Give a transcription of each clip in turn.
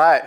right,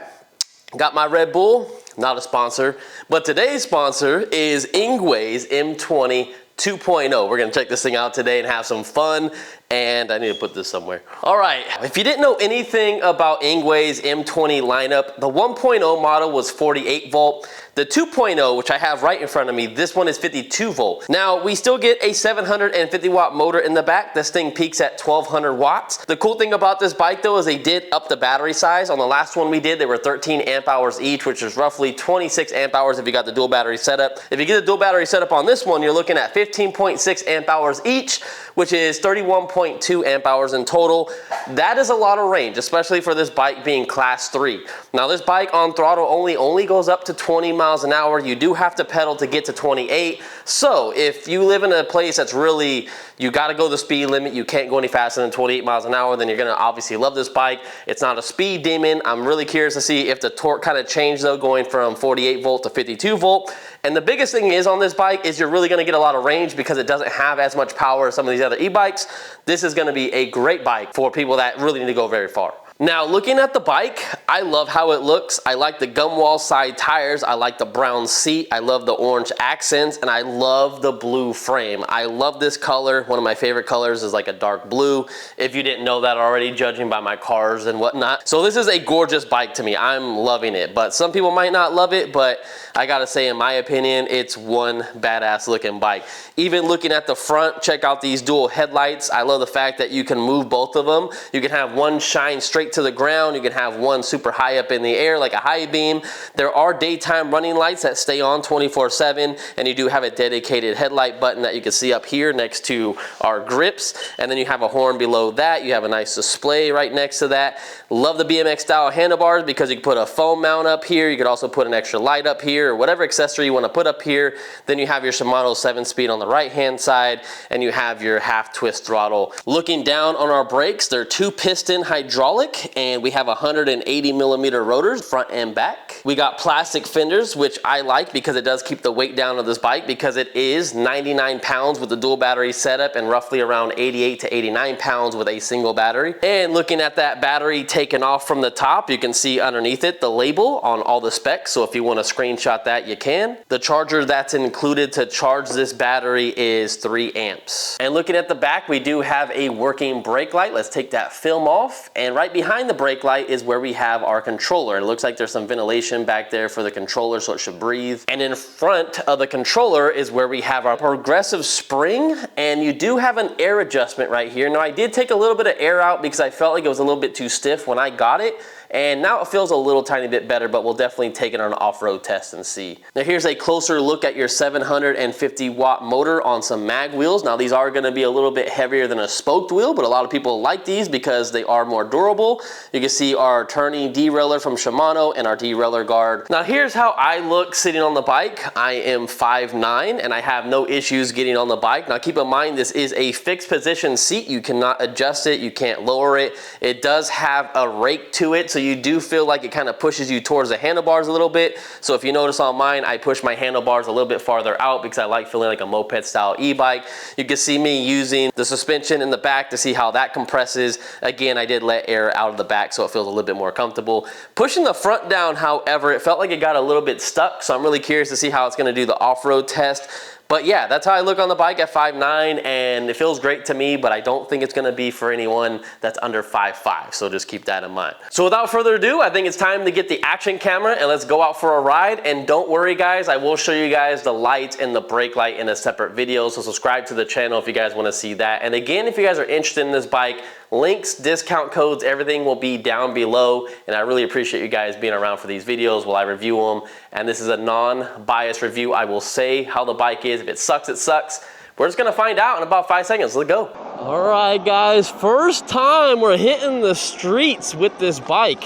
got my Red Bull, not a sponsor, but today's sponsor is ENGWE's M20 2.0. We're gonna check this thing out today and have some fun, and I need to put this somewhere. All right, if you didn't know anything about ENGWE's M20 lineup, the 1.0 model was 48 volt. The 2.0, which I have right in front of me, this one is 52 volt. Now, we still get a 750 watt motor in the back. This thing peaks at 1200 watts. The cool thing about this bike though is they did up the battery size. On the last one we did, they were 13 amp hours each, which is roughly 26 amp hours if you got the dual battery setup. If you get the dual battery setup on this one, you're looking at 15.6 amp hours each, which is 31.2 amp hours in total. That is a lot of range, especially for this bike being class 3. Now this bike on throttle only goes up to 20 miles an hour. You do have to pedal to get to 28. So if you live in a place that's really, you gotta go the speed limit, you can't go any faster than 28 miles an hour, then you're gonna obviously love this bike. It's not a speed demon. I'm really curious to see if the torque kind of changed though, going from 48 volt to 52 volt. And the biggest thing is on this bike is you're really gonna get a lot of range because it doesn't have as much power as some of these other e-bikes. This is gonna be a great bike for people that really need to go very far. Now, looking at the bike, I love how it looks. I like the gum wall side tires. I like the brown seat. I love the orange accents, and I love the blue frame. I love this color. One of my favorite colors is like a dark blue. If you didn't know that already, judging by my cars and whatnot. So this is a gorgeous bike to me. I'm loving it, but some people might not love it, but I gotta say, in my opinion, it's one badass looking bike. Even looking at the front, check out these dual headlights. I love the fact that you can move both of them. You can have one shine straight to the ground. You can have one super high up in the air like a high beam. There are daytime running lights that stay on 24/7, and you do have a dedicated headlight button that you can see up here next to our grips. And then you have a horn below that. You have a nice display right next to that. Love the BMX style handlebars because you can put a foam mount up here. You could also put an extra light up here or whatever accessory you want to put up here. Then you have your Shimano 7-speed on the right hand side, and you have your half twist throttle. Looking down on our brakes, they're 2-piston hydraulic, and we have 180 millimeter rotors front and back. We got plastic fenders, which I like because it does keep the weight down of this bike because it is 99 pounds with the dual battery setup and roughly around 88 to 89 pounds with a single battery. And looking at that battery taken off from the top, you can see underneath it the label on all the specs. So if you want to screenshot that, you can. The charger that's included to charge this battery is 3 amps. And looking at the back, we do have a working brake light. Let's take that film off. And right behind the brake light is where we have our controller. It looks like there's some ventilation back there for the controller, so it should breathe. And in front of the controller is where we have our progressive spring, and you do have an air adjustment right here. Now, I did take a little bit of air out because I felt like it was a little bit too stiff when I got it, and now it feels a little tiny bit better, but we'll definitely take it on an off-road test and see. Now here's a closer look at your 750 watt motor on some mag wheels. Now these are gonna be a little bit heavier than a spoked wheel, but a lot of people like these because they are more durable. You can see our turning derailleur from Shimano and our derailleur guard. Now here's how I look sitting on the bike. I am 5'9", and I have no issues getting on the bike. Now keep in mind, this is a fixed position seat. You cannot adjust it, you can't lower it. It does have a rake to it, so you do feel like it kind of pushes you towards the handlebars a little bit. So if you notice on mine, I push my handlebars a little bit farther out because I like feeling like a moped style e-bike. You can see me using the suspension in the back to see how that compresses. Again, I did let air out of the back so it feels a little bit more comfortable. Pushing the front down, however, it felt like it got a little bit stuck, so I'm really curious to see how it's going to do the off-road test. But yeah, that's how I look on the bike at 5'9", and it feels great to me, but I don't think it's gonna be for anyone that's under 5'5", so just keep that in mind. So without further ado, I think it's time to get the action camera and let's go out for a ride. And don't worry guys, I will show you guys the lights and the brake light in a separate video, so subscribe to the channel if you guys wanna see that. And again, if you guys are interested in this bike, links, discount codes, everything will be down below, and I really appreciate you guys being around for these videos while I review them. And this is a non-biased review. I will say how the bike is. If it sucks, it sucks. We're just gonna find out in about 5 seconds. Let's go. All right, guys, first time we're hitting the streets with this bike.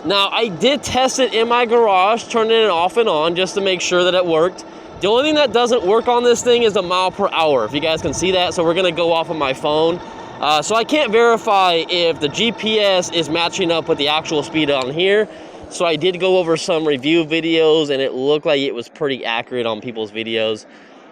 Now, I did test it in my garage, turning it off and on just to make sure that it worked. The only thing that doesn't work on this thing is the mile per hour, if you guys can see that. So we're gonna go off of my phone. So I can't verify if the GPS is matching up with the actual speed on here. So I did go over some review videos and it looked like it was pretty accurate on people's videos.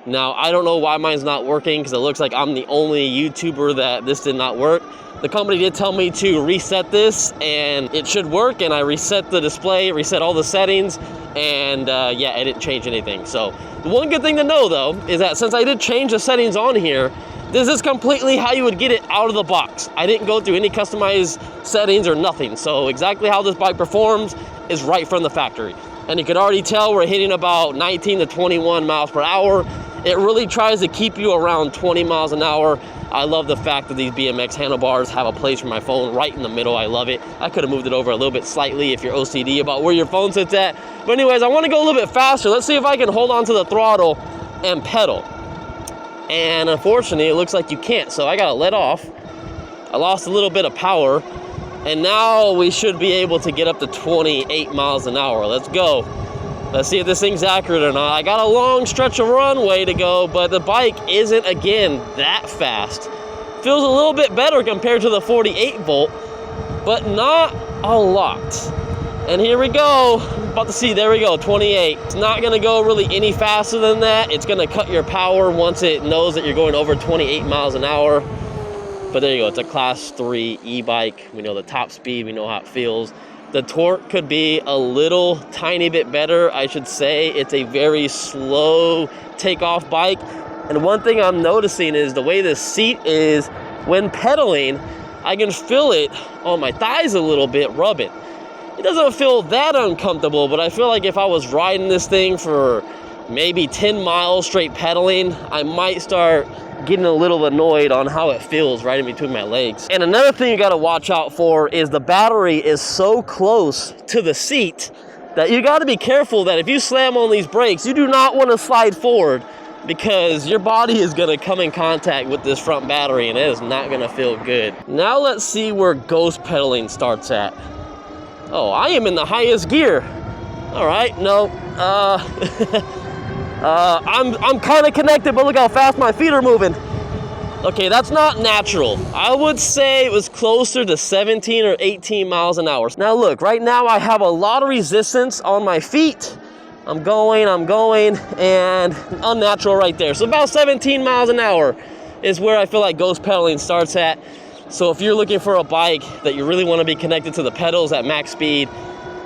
Now, I don't know why mine's not working because it looks like I'm the only YouTuber that this did not work. The company did tell me to reset this and it should work, and I reset the display, reset all the settings, and yeah, it didn't change anything. So the one good thing to know though is that since I did change the settings on here, this is completely how you would get it out of the box. I didn't go through any customized settings or nothing. So exactly how this bike performs is right from the factory. And you can already tell we're hitting about 19 to 21 miles per hour. It really tries to keep you around 20 miles an hour. I love the fact that these BMX handlebars have a place for my phone right in the middle. I love it. I could have moved it over a little bit slightly if you're OCD about where your phone sits at. But anyways, I want to go a little bit faster. Let's see if I can hold on to the throttle and pedal. And unfortunately, it looks like you can't. So I got to let off. I lost a little bit of power. And now we should be able to get up to 28 miles an hour. Let's go. Let's see if this thing's accurate or not. I got a long stretch of runway to go, but the bike isn't, again, that fast. Feels a little bit better compared to the 48 volt, but not a lot. And here we go. About to see, there we go, 28. It's not gonna go really any faster than that. It's gonna cut your power once it knows that you're going over 28 miles an hour. But there you go, it's a class 3 e-bike. We know the top speed, we know how it feels. The torque could be a little tiny bit better, I should say. It's a very slow takeoff bike. And one thing I'm noticing is the way the seat is, when pedaling, I can feel it on my thighs a little bit rubbing. It doesn't feel that uncomfortable, but I feel like if I was riding this thing for maybe 10 miles straight pedaling, I might start getting a little annoyed on how it feels right in between my legs. And another thing you gotta watch out for is the battery is so close to the seat that you gotta be careful that if you slam on these brakes, you do not wanna slide forward, because your body is gonna come in contact with this front battery and it is not gonna feel good. Now let's see where ghost pedaling starts at. Oh, I am in the highest gear. All right, no, I'm kind of connected, but look how fast my feet are moving. Okay, that's not natural. I would say it was closer to 17 or 18 miles an hour. Now look, right now I have a lot of resistance on my feet. I'm going, and unnatural right there. So about 17 miles an hour is where I feel like ghost pedaling starts at. So if you're looking for a bike that you really want to be connected to the pedals at max speed,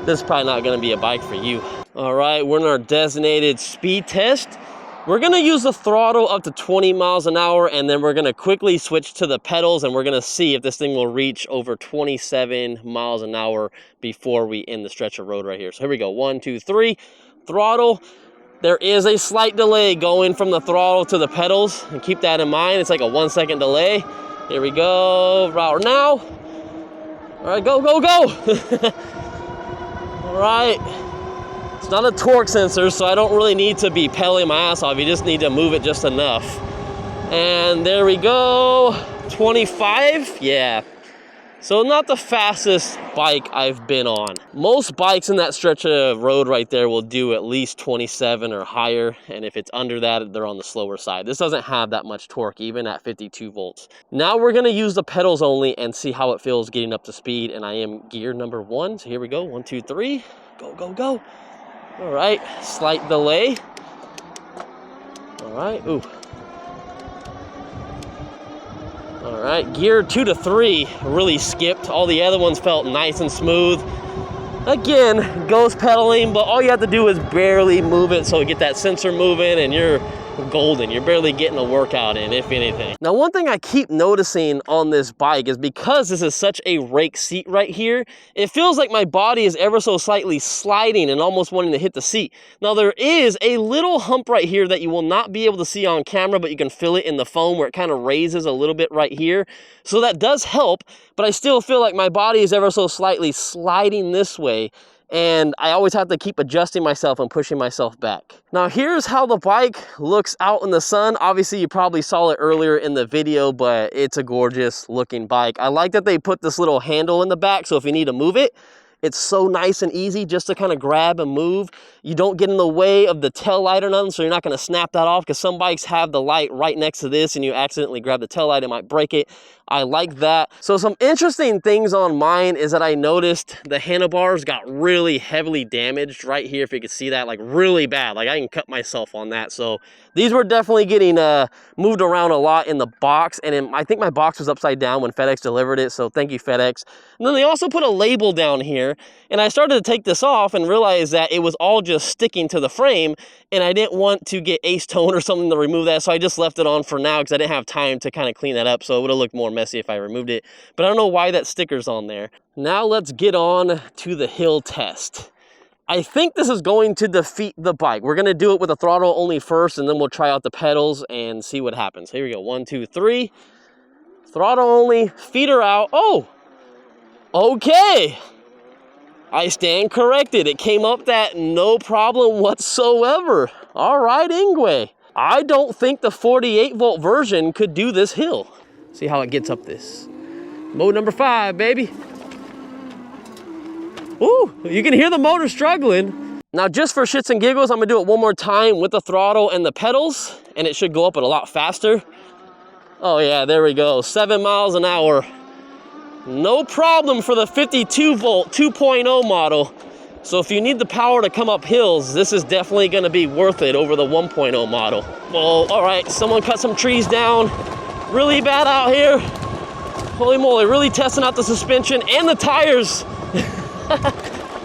this is probably not going to be a bike for you. All right, we're in our designated speed test. We're going to use the throttle up to 20 miles an hour, and then we're going to quickly switch to the pedals, and we're going to see if this thing will reach over 27 miles an hour before we end the stretch of road right here. So here we go, 1, 2, 3, throttle. There is a slight delay going from the throttle to the pedals, and keep that in mind. It's like a 1 second delay. Here we go, route now. All right, go, go, go. All right. It's not a torque sensor, so I don't really need to be pedaling my ass off. You just need to move it just enough. And there we go, 25, yeah. So not the fastest bike I've been on. Most bikes in that stretch of road right there will do at least 27 or higher, and if it's under that, they're on the slower side. This doesn't have that much torque, even at 52 volts. Now we're gonna use the pedals only and see how it feels getting up to speed, and I am gear number 1, so here we go, 1, 2, 3, go, go, go. All right, slight delay. All right, ooh. All right, gear 2 to 3 really skipped. All the other ones felt nice and smooth. Again, ghost pedaling, but all you have to do is barely move it so you get that sensor moving and you're golden. You're barely getting a workout in, if anything. Now, one thing I keep noticing on this bike is because this is such a rake seat right here, it feels like my body is ever so slightly sliding and almost wanting to hit the seat. Now, there is a little hump right here that you will not be able to see on camera, but you can feel it in the foam where it kind of raises a little bit right here. So that does help, but I still feel like my body is ever so slightly sliding this way. And I always have to keep adjusting myself and pushing myself back. Now here's how the bike looks out in the sun. Obviously you probably saw it earlier in the video, but it's a gorgeous looking bike. I like that they put this little handle in the back, so if you need to move it, it's so nice and easy just to kind of grab and move. You don't get in the way of the tail light or nothing, so you're not going to snap that off, because some bikes have the light right next to this and you accidentally grab the tail light, it might break it. I like that. So some interesting things on mine is that I noticed the handlebars got really heavily damaged right here. If you could see that, like really bad. Like I can cut myself on that. So these were definitely getting moved around a lot in the box. And I think my box was upside down when FedEx delivered it. So thank you, FedEx. And then they also put a label down here. And I started to take this off and realized that it was all just sticking to the frame. And I didn't want to get acetone or something to remove that. So I just left it on for now because I didn't have time to kind of clean that up. So it would have looked more messy if I removed it, but I don't know why that sticker's on there. Now let's get on to the hill test. I think this is going to defeat the bike. We're going to do it with a throttle only first, and then we'll try out the pedals and see what happens. Here we go. 1, 2, 3. Throttle only, feet are out. Oh, okay. I stand corrected. It came up that no problem whatsoever. All right, ENGWE. I don't think the 48 volt version could do this hill. See how it gets up this. Mode number 5, baby. Ooh, you can hear the motor struggling. Now just for shits and giggles, I'm gonna do it one more time with the throttle and the pedals, and it should go up a lot faster. Oh yeah, there we go, 7 miles an hour. No problem for the 52 volt 2.0 model. So if you need the power to come up hills, this is definitely gonna be worth it over the 1.0 model. Well, all right, someone cut some trees down. Really bad out here. Holy moly, really testing out the suspension and the tires.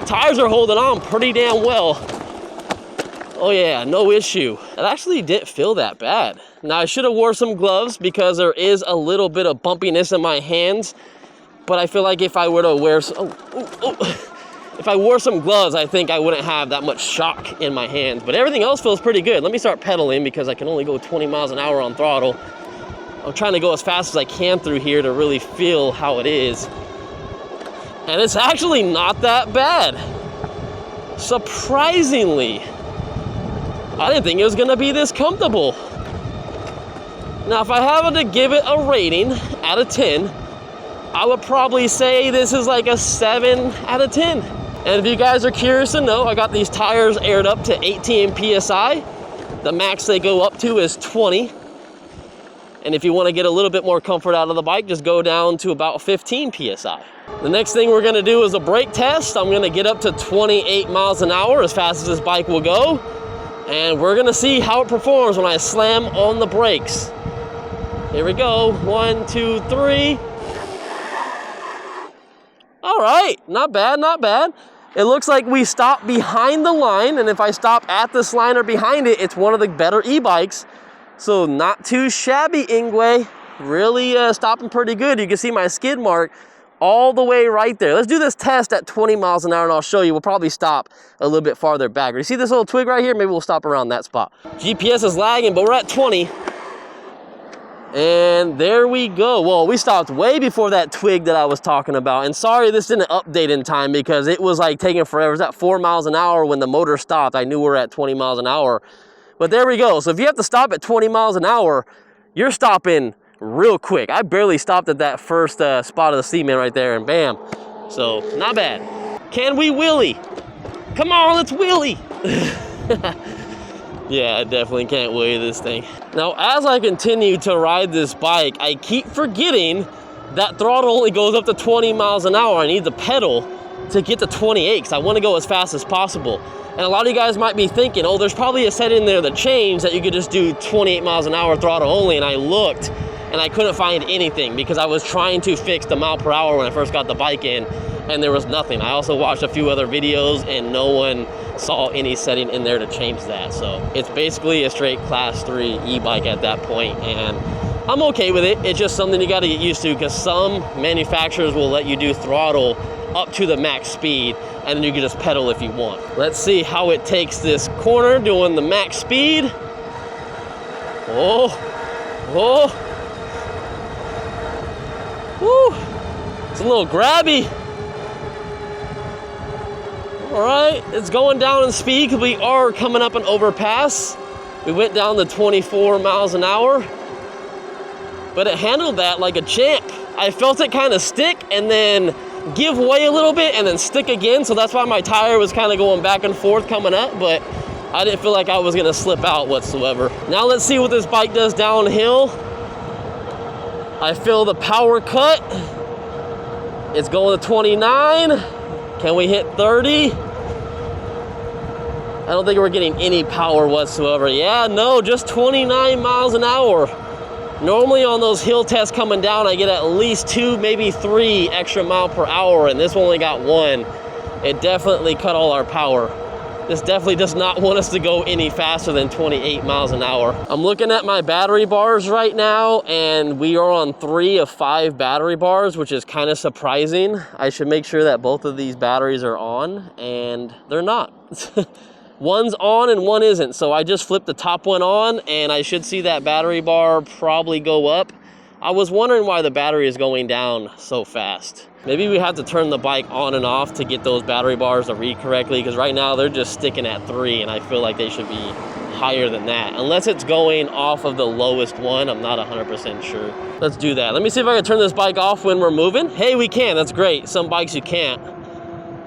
Tires are holding on pretty damn well. Oh yeah, no issue. It actually didn't feel that bad. Now I should have wore some gloves because there is a little bit of bumpiness in my hands, but I feel like if I were to wear if I wore some gloves, I think I wouldn't have that much shock in my hands, but everything else feels pretty good. Let me start pedaling because I can only go 20 miles an hour on throttle. I'm trying to go as fast as I can through here to really feel how it is. And it's actually not that bad. Surprisingly. I didn't think it was gonna be this comfortable. Now, if I had to give it a rating out of 10, I would probably say this is like a 7 out of 10. And if you guys are curious to know, I got these tires aired up to 18 PSI. The max they go up to is 20. And if you want to get a little bit more comfort out of the bike, just go down to about 15 PSI. The next thing we're gonna do is a brake test. I'm gonna get up to 28 miles an hour as fast as this bike will go. And we're gonna see how it performs when I slam on the brakes. Here we go, 1, 2, 3. All right, not bad, not bad. It looks like we stopped behind the line, and if I stop at this line or behind it, it's one of the better e-bikes. So not too shabby, ENGWE. Really stopping pretty good. You can see my skid mark all the way right there. Let's do this test at 20 miles an hour and I'll show you. We'll probably stop a little bit farther back. You see this little twig right here? Maybe we'll stop around that spot. GPS is lagging, but we're at 20. And there we go. Well, we stopped way before that twig that I was talking about. And sorry this didn't update in time because it was like taking forever. It was at 4 miles an hour when the motor stopped. I knew we were at 20 miles an hour. But there we go. So if you have to stop at 20 miles an hour, you're stopping real quick. I barely stopped at that first spot of the cement right there and bam. So not bad. Can we wheelie? Come on, let's wheelie. Yeah, I definitely can't wheelie this thing. Now, as I continue to ride this bike, I keep forgetting that throttle only goes up to 20 miles an hour. I need the pedal to get to 28 because I want to go as fast as possible. And a lot of you guys might be thinking, oh, there's probably a setting there that changed that you could just do 28 miles an hour throttle only. And I looked and I couldn't find anything because I was trying to fix the mile per hour when I first got the bike in and there was nothing. I also watched a few other videos and no one saw any setting in there to change that. So it's basically a straight class 3 e-bike at that point, and I'm okay with it. It's just something you got to get used to because some manufacturers will let you do throttle up to the max speed and then you can just pedal if you want. Let's see how it takes this corner doing the max speed. Oh, oh. Woo, it's a little grabby. All right, it's going down in speed because we are coming up an overpass. We went down to 24 miles an hour, but it handled that like a champ. I felt it kind of stick and then give way a little bit and then stick again. So that's why my tire was kind of going back and forth coming up, but I didn't feel like I was gonna slip out whatsoever. Now let's see what this bike does downhill. I feel the power cut. It's going to 29. Can we hit 30? I don't think we're getting any power whatsoever. Yeah, no, just 29 miles an hour. Normally on those hill tests coming down, I get at least 2, maybe 3 extra mile per hour, and this one only got 1. It definitely cut all our power. This definitely does not want us to go any faster than 28 miles an hour. I'm looking at my battery bars right now, and we are on 3 of 5 battery bars, which is kind of surprising. I should make sure that both of these batteries are on, and they're not. One's on and one isn't, so I just flipped the top one on, and I should see that battery bar probably go up. I was wondering why the battery is going down so fast. Maybe we have to turn the bike on and off to get those battery bars to read correctly, because right now they're just sticking at 3, and I feel like they should be higher than that. Unless it's going off of the lowest one, I'm not 100% sure. Let's do that. Let me see if I can turn this bike off when we're moving. Hey, we can, that's great. Some bikes you can't.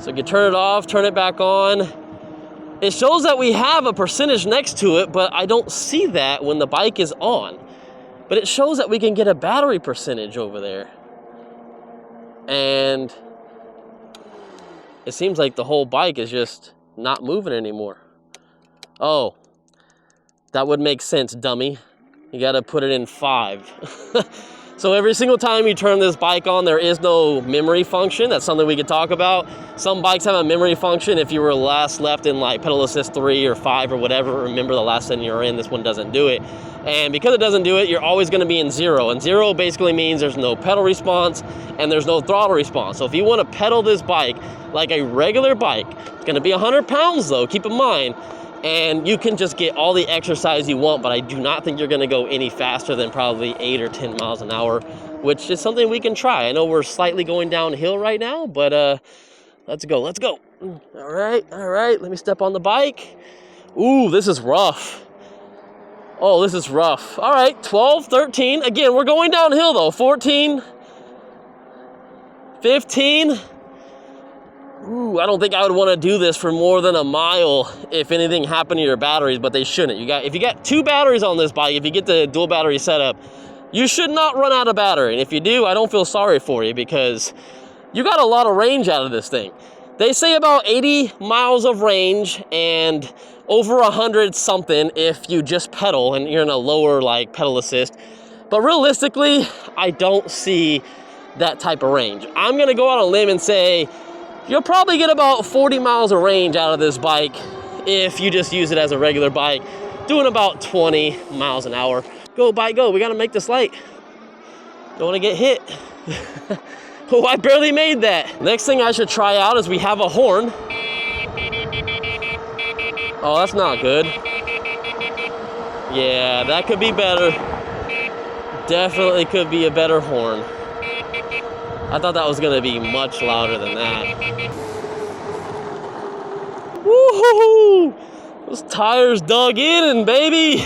So you can turn it off, turn it back on. It shows that we have a percentage next to it, but I don't see that when the bike is on. But it shows that we can get a battery percentage over there. And it seems like the whole bike is just not moving anymore. Oh, that would make sense, dummy. You gotta put it in 5. So every single time you turn this bike on, there is no memory function. That's something we could talk about. Some bikes have a memory function. If you were last left in like pedal assist 3 or 5 or whatever, remember the last one you were in, this one doesn't do it. And because it doesn't do it, you're always gonna be in 0. And 0 basically means there's no pedal response and there's no throttle response. So if you wanna pedal this bike like a regular bike, it's gonna be 100 pounds though, keep in mind. And you can just get all the exercise you want, but I do not think you're gonna go any faster than probably 8 or 10 miles an hour, which is something we can try. I know we're slightly going downhill right now, but let's go, let's go. All right, let me step on the bike. Ooh, this is rough. Oh, this is rough. All right, 12, 13. Again, we're going downhill though. 14, 15. Ooh, I don't think I would want to do this for more than a mile if anything happened to your batteries, but they shouldn't. If you got 2 batteries on this bike, if you get the dual battery setup, you should not run out of battery. And if you do, I don't feel sorry for you because you got a lot of range out of this thing. They say about 80 miles of range and over 100 something if you just pedal and you're in a lower like pedal assist. But realistically, I don't see that type of range. I'm gonna go out on a limb and say, you'll probably get about 40 miles of range out of this bike if you just use it as a regular bike, doing about 20 miles an hour. Go, bike, go. We got to make this light. Don't want to get hit. Oh, I barely made that. Next thing I should try out is we have a horn. Oh, that's not good. Yeah, that could be better. Definitely could be a better horn. I thought that was gonna be much louder than that. Woohoo! Those tires dug in, baby!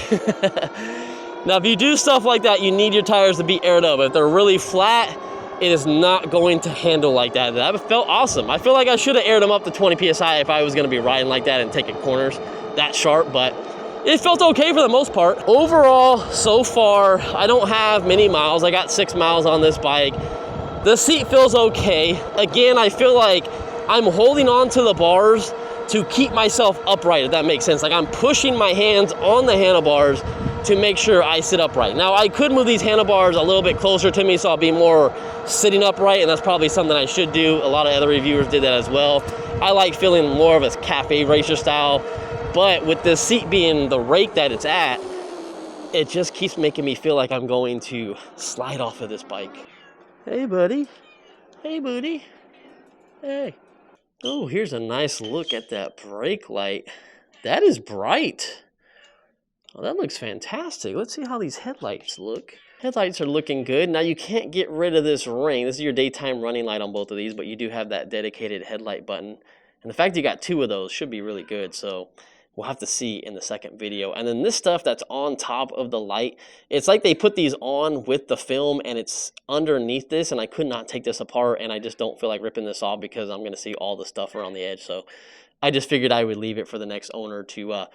Now, if you do stuff like that, you need your tires to be aired up. If they're really flat, it is not going to handle like that. That felt awesome. I feel like I should have aired them up to 20 PSI if I was gonna be riding like that and taking corners that sharp, but it felt okay for the most part. Overall, so far, I don't have many miles. I got 6 miles on this bike. The seat feels okay. Again, I feel like I'm holding on to the bars to keep myself upright, if that makes sense. Like I'm pushing my hands on the handlebars to make sure I sit upright. Now, I could move these handlebars a little bit closer to me so I'll be more sitting upright, and that's probably something I should do. A lot of other reviewers did that as well. I like feeling more of a cafe racer style, but with this seat being the rake that it's at, it just keeps making me feel like I'm going to slide off of this bike. Hey, buddy. Hey, booty. Hey. Oh, here's a nice look at that brake light. That is bright. Oh, that looks fantastic. Let's see how these headlights look. Headlights are looking good. Now, you can't get rid of this ring. This is your daytime running light on both of these, but you do have that dedicated headlight button. And the fact you got 2 of those should be really good. So we'll have to see in the second video. And then this stuff that's on top of the light, it's like they put these on with the film and it's underneath this, and I could not take this apart, and I just don't feel like ripping this off because I'm gonna see all the stuff around the edge. So I just figured I would leave it for the next owner to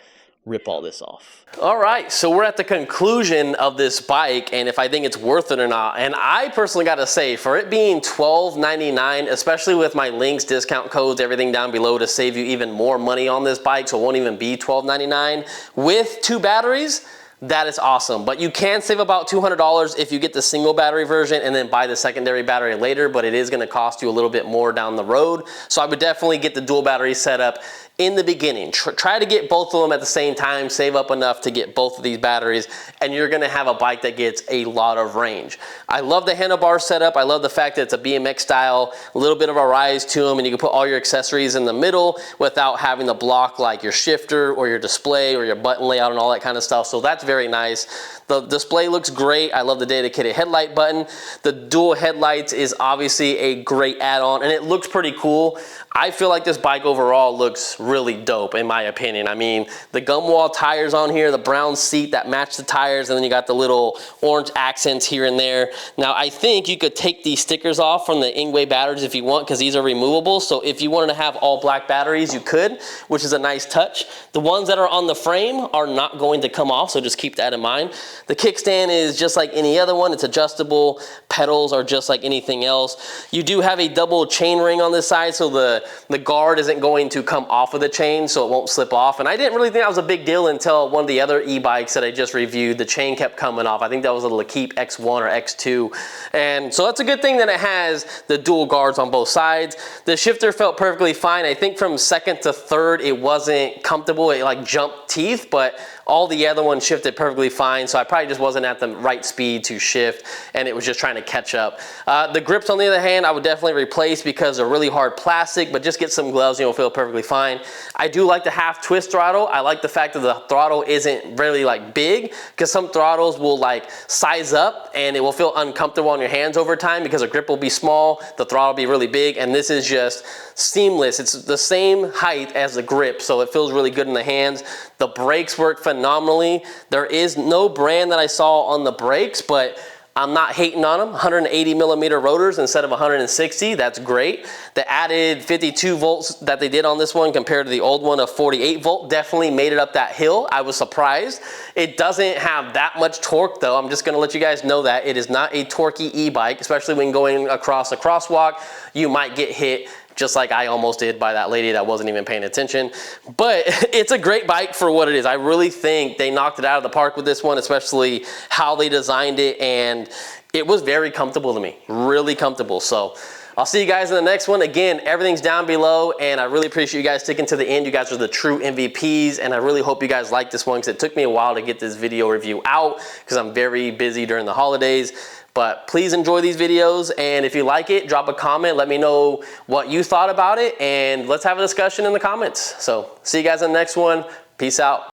rip all this off. All right, so we're at the conclusion of this bike and if I think it's worth it or not. And I personally gotta say, for it being $12.99, especially with my links, discount codes, everything down below to save you even more money on this bike, so it won't even be $12.99, with 2 batteries, that is awesome. But you can save about $200 if you get the single battery version and then buy the secondary battery later, but it is gonna cost you a little bit more down the road. So I would definitely get the dual battery setup in the beginning. Try to get both of them at the same time, save up enough to get both of these batteries, and you're gonna have a bike that gets a lot of range. I love the handlebar setup. I love the fact that it's a BMX style, a little bit of a rise to them, and you can put all your accessories in the middle without having to block like your shifter or your display or your button layout and all that kind of stuff. So that's very nice. The display looks great. I love the dedicated headlight button. The dual headlights is obviously a great add-on, and it looks pretty cool. I feel like this bike overall looks really dope in my opinion. I mean, the gum wall tires on here, the brown seat that match the tires, and then you got the little orange accents here and there. Now, I think you could take these stickers off from the ENGWE batteries if you want, because these are removable. So if you wanted to have all black batteries, you could, which is a nice touch. The ones that are on the frame are not going to come off, so just keep that in mind. The kickstand is just like any other one. It's adjustable. Pedals are just like anything else. You do have a double chain ring on this side, so the guard isn't going to come off of the chain, so it won't slip off. And I didn't really think that was a big deal until one of the other e-bikes that I just reviewed, the chain kept coming off. I think that was a L'Equipe X1 or X2. And so that's a good thing that it has the dual guards on both sides. The shifter felt perfectly fine. I think from second to third, it wasn't comfortable. It like jumped teeth, but all the other ones shifted perfectly fine. So I probably just wasn't at the right speed to shift, and it was just trying to catch up. The grips, on the other hand, I would definitely replace because they're really hard plastic, but just get some gloves and you'll feel perfectly fine. I do like the half twist throttle. I like the fact that the throttle isn't really like big, because some throttles will like size up and it will feel uncomfortable on your hands over time because the grip will be small, the throttle will be really big, and this is just seamless. It's the same height as the grip, so it feels really good in the hands. The brakes work phenomenally. There is no brand that I saw on the brakes, but I'm not hating on them. 180 millimeter rotors instead of 160, that's great. The added 52 volts that they did on this one compared to the old one of 48 volt definitely made it up that hill. I was surprised. It doesn't have that much torque though. I'm just gonna let you guys know that. It is not a torquey e-bike, especially when going across a crosswalk. You might get hit just like I almost did by that lady that wasn't even paying attention. But it's a great bike for what it is. I really think they knocked it out of the park with this one, especially how they designed it, and it was very comfortable to me, really comfortable. So I'll see you guys in the next one. Again, everything's down below, and I really appreciate you guys sticking to the end. You guys are the true MVPs, and I really hope you guys like this one, because it took me a while to get this video review out because I'm very busy during the holidays. But please enjoy these videos, and if you like it, drop a comment. Let me know what you thought about it, and let's have a discussion in the comments. So see you guys in the next one. Peace out.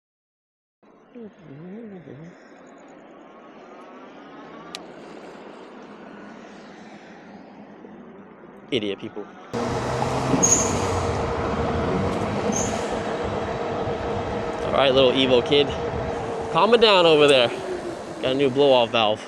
Idiot people. All right, little Evo kid. Calm it down over there. Got a new blow-off valve.